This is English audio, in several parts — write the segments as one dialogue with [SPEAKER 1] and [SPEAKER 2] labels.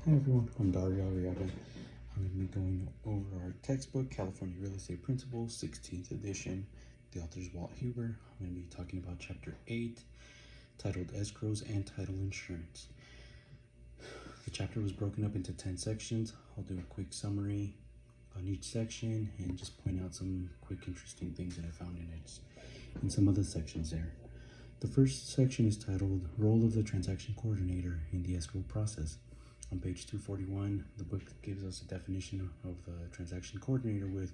[SPEAKER 1] Hi everyone, I'm Dario Arriaga. I'm going to be going over our textbook, California Real Estate Principles, 16th edition. The author is Walt Huber. I'm going to be talking about Chapter 8, titled Escrows and Title Insurance. The chapter was broken up into 10 sections. I'll do a quick summary on each section and just point out some quick interesting things that I found in some of the sections there. The first section is titled Role of the Transaction Coordinator in the Escrow Process. On page 241, the book gives us a definition of the transaction coordinator with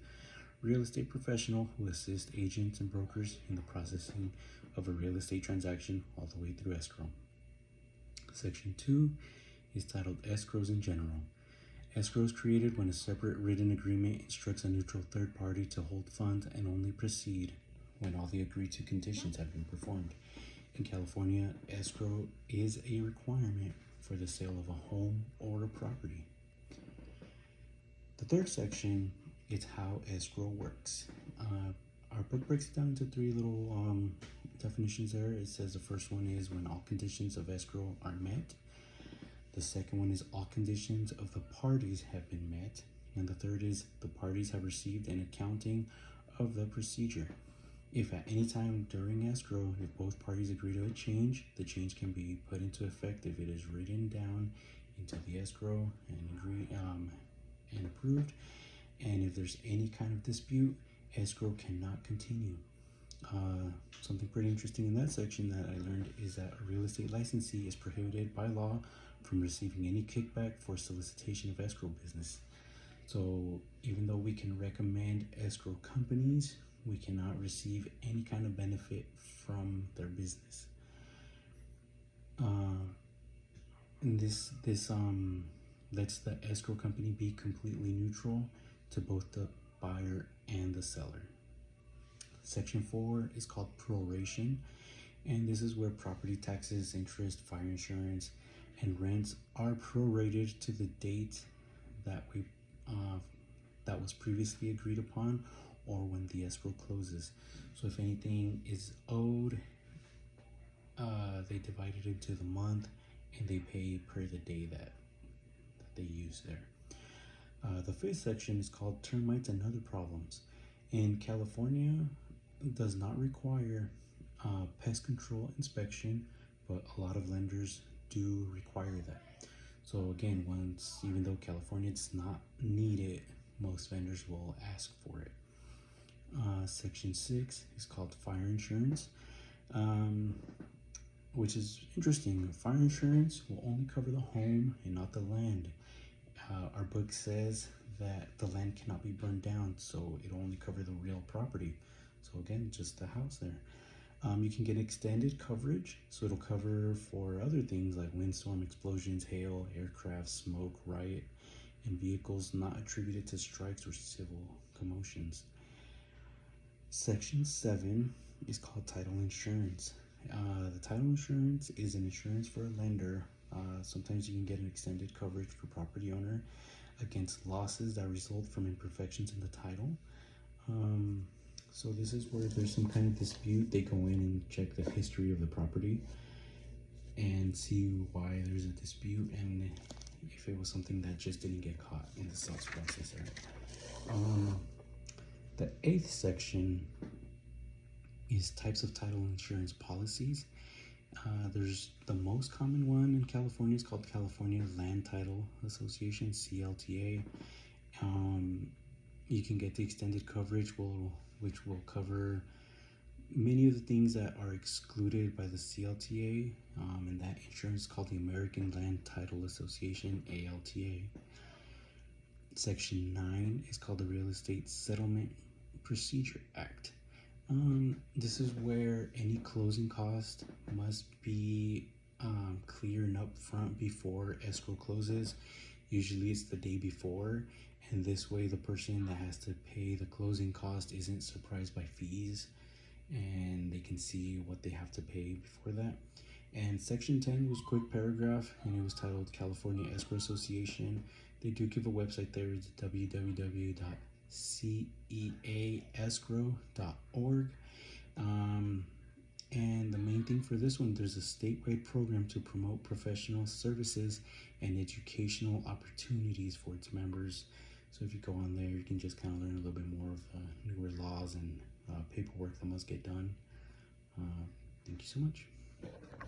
[SPEAKER 1] real estate professional who assists agents and brokers in the processing of a real estate transaction all the way through escrow. Section 2 is titled Escrows in General. Escrow is created when a separate written agreement instructs a neutral third party to hold funds and only proceed when all the agreed to conditions have been performed. In California, escrow is a requirement for the sale of a home or a property. The third section is how escrow works. Our book breaks it down into three little definitions there. It says the first one is when all conditions of escrow are met. The second one is all conditions of the parties have been met. And the third is the parties have received an accounting of the procedure. If at any time during escrow, if both parties agree to a change, the change can be put into effect if it is written down into the escrow and approved. And if there's any kind of dispute, escrow cannot continue. Something pretty interesting in that section that I learned is that a real estate licensee is prohibited by law from receiving any kickback for solicitation of escrow business. So even though we can recommend escrow companies, we cannot receive any kind of benefit from their business. And this lets the escrow company be completely neutral to both the buyer and the seller. Section 4 is called proration, and this is where property taxes, interest, fire insurance, and rents are prorated to the date that that was previously agreed upon, or when the escrow closes. So if anything is owed, they divide it into the month and they pay per the day that they use there. The fifth section is called Termites and Other Problems. In California, it does not require pest control inspection, but a lot of lenders do require that. So again, even though California does not need it, most vendors will ask for it. Section 6 is called Fire Insurance, which is interesting. Fire insurance will only cover the home and not the land. Our book says that the land cannot be burned down, so it'll only cover the real property. So again, just the house there. You can get extended coverage, so it'll cover for other things like windstorm, explosions, hail, aircraft, smoke, riot, and vehicles not attributed to strikes or civil commotions. Section 7 is called Title Insurance. The title insurance is an insurance for a lender. Sometimes you can get an extended coverage for property owner against losses that result from imperfections in the title. So this is where there's some kind of dispute. They go in and check the history of the property and see why there's a dispute and if it was something that just didn't get caught in the sales process there. The 8th section is types of title insurance policies. There's the most common one in California is called California Land Title Association, CLTA. You can get the extended coverage, which will cover many of the things that are excluded by the CLTA, and that insurance is called the American Land Title Association, ALTA. Section 9 is called the Real Estate Settlement Procedure Act. This is where any closing cost must be cleared up front before escrow closes. Usually it's the day before, and this way the person that has to pay the closing cost isn't surprised by fees and they can see what they have to pay before that. And section 10 was a quick paragraph and it was titled California Escrow Association. They do give a website there. It's www.ceaescrow.org. And the main thing for this one, there's a statewide program to promote professional services and educational opportunities for its members. So if you go on there, you can just kind of learn a little bit more of newer laws and paperwork that must get done. Thank you so much.